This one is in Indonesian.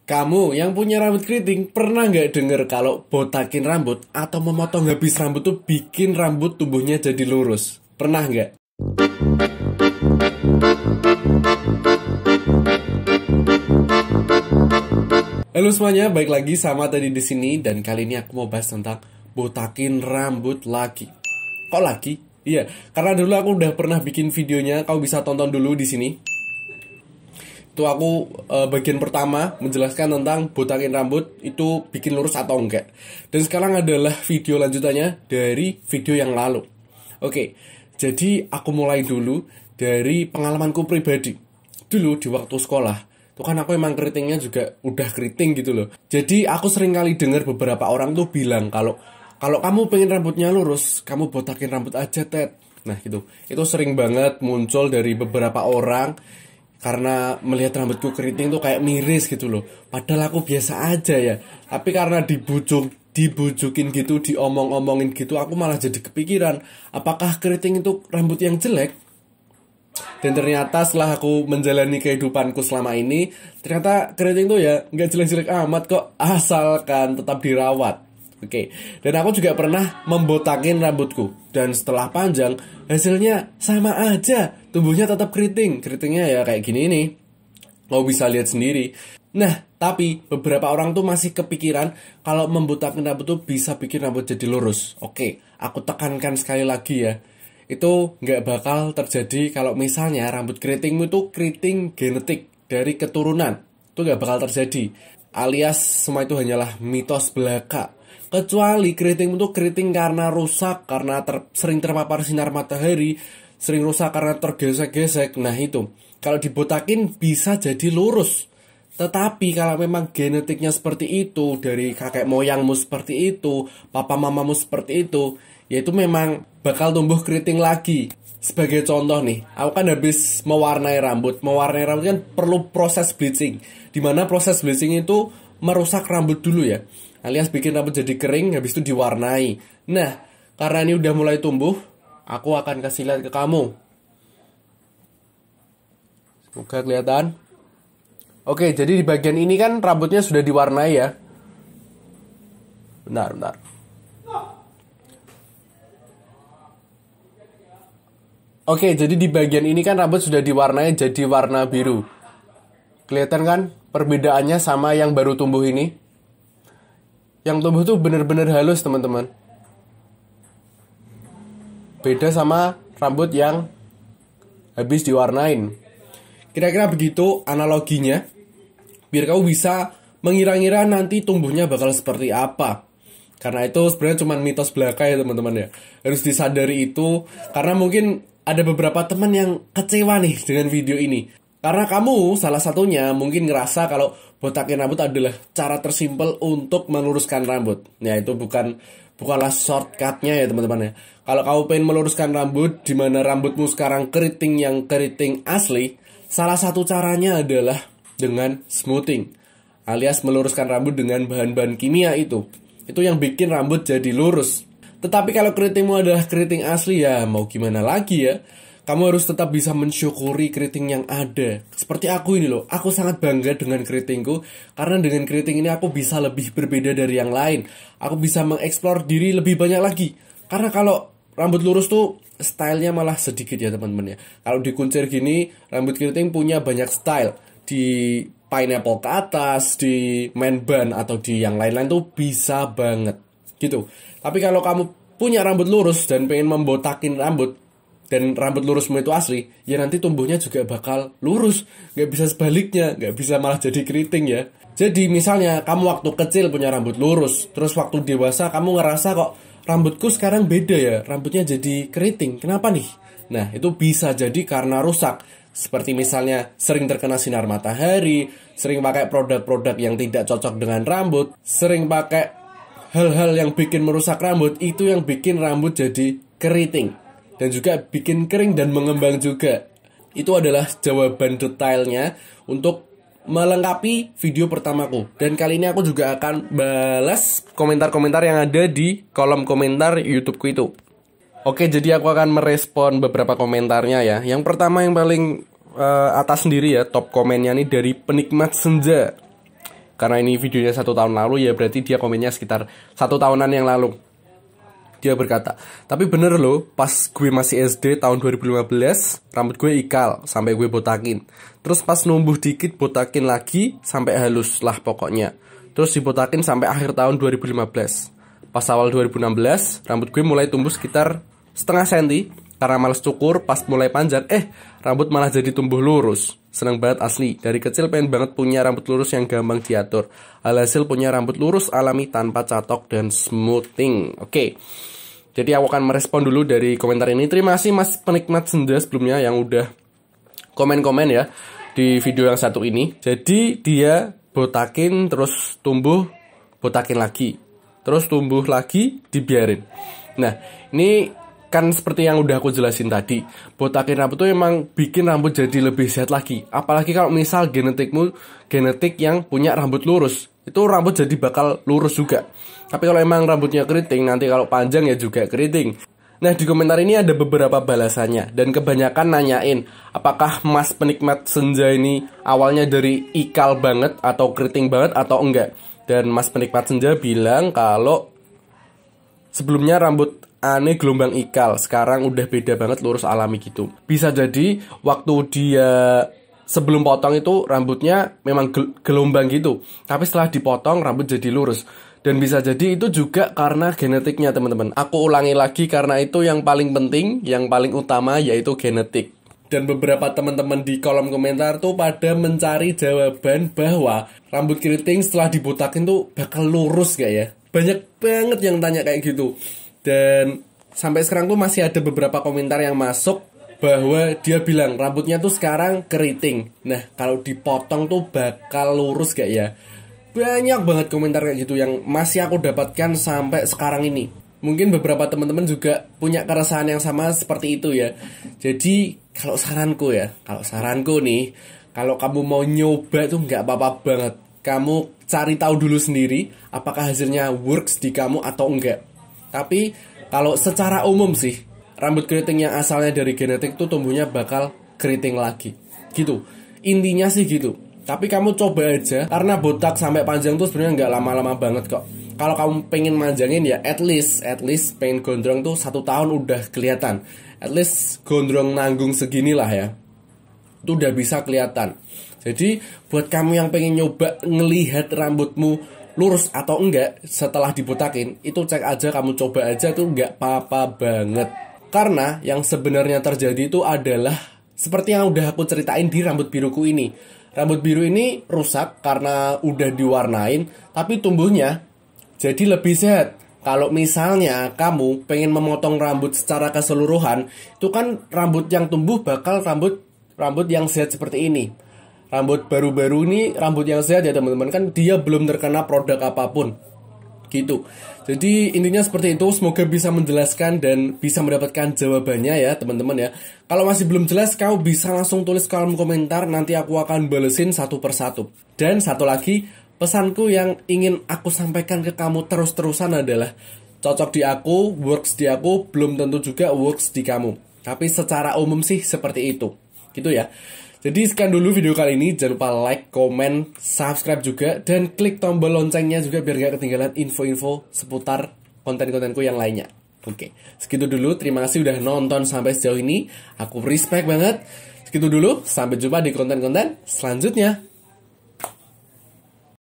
Kamu yang punya rambut keriting pernah nggak denger kalau botakin rambut atau memotong habis rambut tuh bikin rambut tumbuhnya jadi lurus? Pernah nggak? Halo semuanya, balik lagi sama tadi di sini dan kali ini aku mau bahas tentang botakin rambut lagi. Kok lagi? Iya, karena dulu aku udah pernah bikin videonya, kau bisa tonton dulu di sini. Itu aku bagian pertama menjelaskan tentang botakin rambut itu bikin lurus atau enggak. Dan sekarang adalah video lanjutannya dari video yang lalu. Oke, jadi aku mulai dulu dari pengalamanku pribadi. Dulu di waktu sekolah, itu kan aku emang keritingnya juga udah keriting gitu loh. Jadi aku sering kali dengar beberapa orang tuh bilang kalau kamu pengen rambutnya lurus, kamu botakin rambut aja, Ted. Nah gitu, itu sering banget muncul dari beberapa orang. Karena melihat rambutku keriting tuh kayak miris gitu loh. Padahal aku biasa aja ya. Tapi karena dibujukin gitu, diomong-omongin gitu, aku malah jadi kepikiran, apakah keriting itu rambut yang jelek? Dan ternyata setelah aku menjalani kehidupanku selama ini, ternyata keriting tuh ya nggak jelek-jelek amat kok, asalkan tetap dirawat. Oke, dan aku juga pernah membotakin rambutku. Dan setelah panjang, hasilnya sama aja. Tumbuhnya tetap keriting. Keritingnya ya kayak gini nih. Kau bisa lihat sendiri. Nah, tapi beberapa orang tuh masih kepikiran kalau membotakin rambut tuh bisa bikin rambut jadi lurus. Oke, aku tekankan sekali lagi ya. Itu nggak bakal terjadi kalau misalnya rambut keritingmu itu keriting genetik dari keturunan. Itu nggak bakal terjadi. Alias semua itu hanyalah mitos belaka. Kecuali keriting itu keriting karena rusak, karena sering terpapar sinar matahari, sering rusak karena tergesek-gesek. Nah itu, kalau dibotakin bisa jadi lurus. Tetapi kalau memang genetiknya seperti itu, dari kakek moyangmu seperti itu, papa mamamu seperti itu, ya itu memang bakal tumbuh keriting lagi. Sebagai contoh nih, aku kan habis mewarnai rambut. Mewarnai rambut kan perlu proses bleaching. Dimana proses bleaching itu merusak rambut dulu ya. Alias bikin rambut jadi kering, habis itu diwarnai. Nah, karena ini udah mulai tumbuh, aku akan kasih lihat ke kamu. Semoga kelihatan. Oke, jadi di bagian ini kan rambutnya sudah diwarnai ya. Bentar. Oke, jadi di bagian ini kan rambut sudah diwarnai jadi warna biru. Kelihatan kan perbedaannya sama yang baru tumbuh ini? Yang tumbuh tuh bener-bener halus teman-teman. Beda sama rambut yang habis diwarnain. Kira-kira begitu analoginya. Biar kamu bisa mengira-ngira nanti tumbuhnya bakal seperti apa. Karena itu sebenarnya cuma mitos belaka ya teman-teman ya. Harus disadari itu. Karena mungkin ada beberapa teman yang kecewa nih dengan video ini. Karena kamu salah satunya mungkin ngerasa kalau botakin rambut adalah cara tersimpel untuk meluruskan rambut. Ya itu bukanlah shortcutnya ya teman-teman ya. Kalau kamu pengen meluruskan rambut di mana rambutmu sekarang keriting yang keriting asli, salah satu caranya adalah dengan smoothing. Alias meluruskan rambut dengan bahan-bahan kimia itu. Itu yang bikin rambut jadi lurus. Tetapi kalau keritingmu adalah keriting asli ya mau gimana lagi ya. Kamu harus tetap bisa mensyukuri keriting yang ada. Seperti aku ini loh, aku sangat bangga dengan keritingku. Karena dengan keriting ini aku bisa lebih berbeda dari yang lain. Aku bisa mengeksplor diri lebih banyak lagi. Karena kalau rambut lurus tuh stylenya malah sedikit ya teman-teman ya. Kalau dikuncir gini, rambut keriting punya banyak style. Di pineapple ke atas, di man bun atau di yang lain-lain tuh bisa banget. Gitu. Tapi kalau kamu punya rambut lurus dan pengen membotakin rambut, dan rambut lurusmu itu asli, ya nanti tumbuhnya juga bakal lurus. Gak bisa sebaliknya, gak bisa malah jadi keriting ya. Jadi misalnya kamu waktu kecil punya rambut lurus, terus waktu dewasa kamu ngerasa kok rambutku sekarang beda ya, rambutnya jadi keriting. Kenapa nih? Nah itu bisa jadi karena rusak. Seperti misalnya sering terkena sinar matahari, sering pakai produk-produk yang tidak cocok dengan rambut, sering pakai hal-hal yang bikin merusak rambut, itu yang bikin rambut jadi keriting. Dan juga bikin kering dan mengembang juga. Itu adalah jawaban detailnya untuk melengkapi video pertamaku. Dan kali ini aku juga akan balas komentar-komentar yang ada di kolom komentar YouTubeku itu. Oke, jadi aku akan merespon beberapa komentarnya ya. Yang pertama yang paling atas sendiri ya, top komennya nih dari penikmat senja. Karena ini videonya 1 tahun lalu, ya berarti dia komennya sekitar 1 tahunan yang lalu. Dia berkata, tapi bener loh, pas gue masih SD tahun 2015, rambut gue ikal sampai gue botakin. Terus pas numbuh dikit botakin lagi sampai halus lah pokoknya. Terus dibotakin sampai akhir tahun 2015. Pas awal 2016, rambut gue mulai tumbuh sekitar setengah senti. Karena males cukur, pas mulai panjang, rambut malah jadi tumbuh lurus. Seneng banget asli, dari kecil pengen banget punya rambut lurus yang gampang diatur. Alhasil punya rambut lurus alami tanpa catok dan smoothing. Oke. Jadi aku akan merespon dulu dari komentar ini. Terima kasih mas penikmat senja sebelumnya yang udah komen-komen ya di video yang satu ini. Jadi dia botakin terus tumbuh, botakin lagi, terus tumbuh lagi, dibiarin. Nah ini kan seperti yang udah aku jelasin tadi, botakin rambut tuh emang bikin rambut jadi lebih sehat lagi. Apalagi kalau misal genetik yang punya rambut lurus, itu rambut jadi bakal lurus juga. Tapi kalau emang rambutnya keriting, nanti kalau panjang ya juga keriting. Nah di komentar ini ada beberapa balasannya, dan kebanyakan nanyain apakah mas penikmat senja ini awalnya dari ikal banget atau keriting banget atau enggak. Dan mas penikmat senja bilang kalau sebelumnya rambut aneh gelombang ikal, sekarang udah beda banget lurus alami gitu. Bisa jadi waktu dia sebelum potong itu rambutnya memang gelombang gitu, tapi setelah dipotong rambut jadi lurus. Dan bisa jadi itu juga karena genetiknya teman-teman. Aku ulangi lagi karena itu yang paling penting, yang paling utama yaitu genetik. Dan beberapa teman-teman di kolom komentar tuh pada mencari jawaban bahwa rambut keriting setelah dibotakin tuh bakal lurus gak ya? Banyak banget yang tanya kayak gitu. Dan sampai sekarang tuh masih ada beberapa komentar yang masuk bahwa dia bilang rambutnya tuh sekarang keriting. Nah kalau dipotong tuh bakal lurus gak ya? Banyak banget komentar kayak gitu yang masih aku dapatkan sampai sekarang ini. Mungkin beberapa teman-teman juga punya keresahan yang sama seperti itu ya. Jadi kalau saranku nih, kalau kamu mau nyoba tuh nggak apa-apa banget. Kamu cari tahu dulu sendiri apakah hasilnya works di kamu atau enggak. Tapi kalau secara umum sih, rambut keriting yang asalnya dari genetik tuh tumbuhnya bakal keriting lagi. Gitu. Intinya sih gitu. Tapi kamu coba aja, karena botak sampai panjang tuh sebenarnya nggak lama-lama banget kok. Kalau kamu pengen manjangin ya at least pengen gondrong tuh 1 tahun udah kelihatan. At least gondrong nanggung segini lah ya, itu udah bisa kelihatan. Jadi buat kamu yang pengen nyoba ngelihat rambutmu lurus atau enggak setelah dibotakin, itu cek aja, kamu coba aja tuh nggak apa-apa banget. Karena yang sebenarnya terjadi itu adalah seperti yang udah aku ceritain di rambut biruku ini. Rambut biru ini rusak karena udah diwarnain, tapi tumbuhnya jadi lebih sehat. Kalau misalnya kamu pengen memotong rambut secara keseluruhan, itu kan rambut yang tumbuh bakal rambut yang sehat seperti ini. Rambut baru-baru ini rambut yang sehat ya teman-teman, kan dia belum terkena produk apapun. Gitu. Jadi intinya seperti itu. Semoga bisa menjelaskan dan bisa mendapatkan jawabannya ya teman-teman ya. Kalau masih belum jelas, kamu bisa langsung tulis kolom komentar, nanti aku akan balesin satu persatu. Dan satu lagi, pesanku yang ingin aku sampaikan ke kamu terus-terusan adalah cocok di aku, works di aku, belum tentu juga works di kamu. Tapi secara umum sih seperti itu. Gitu ya. Jadi sekian dulu video kali ini. Jangan lupa like, komen, subscribe juga, dan klik tombol loncengnya juga biar gak ketinggalan info-info seputar konten-kontenku yang lainnya. Oke, segitu dulu. Terima kasih udah nonton sampai sejauh ini. Aku respect banget. Segitu dulu. Sampai jumpa di konten-konten selanjutnya.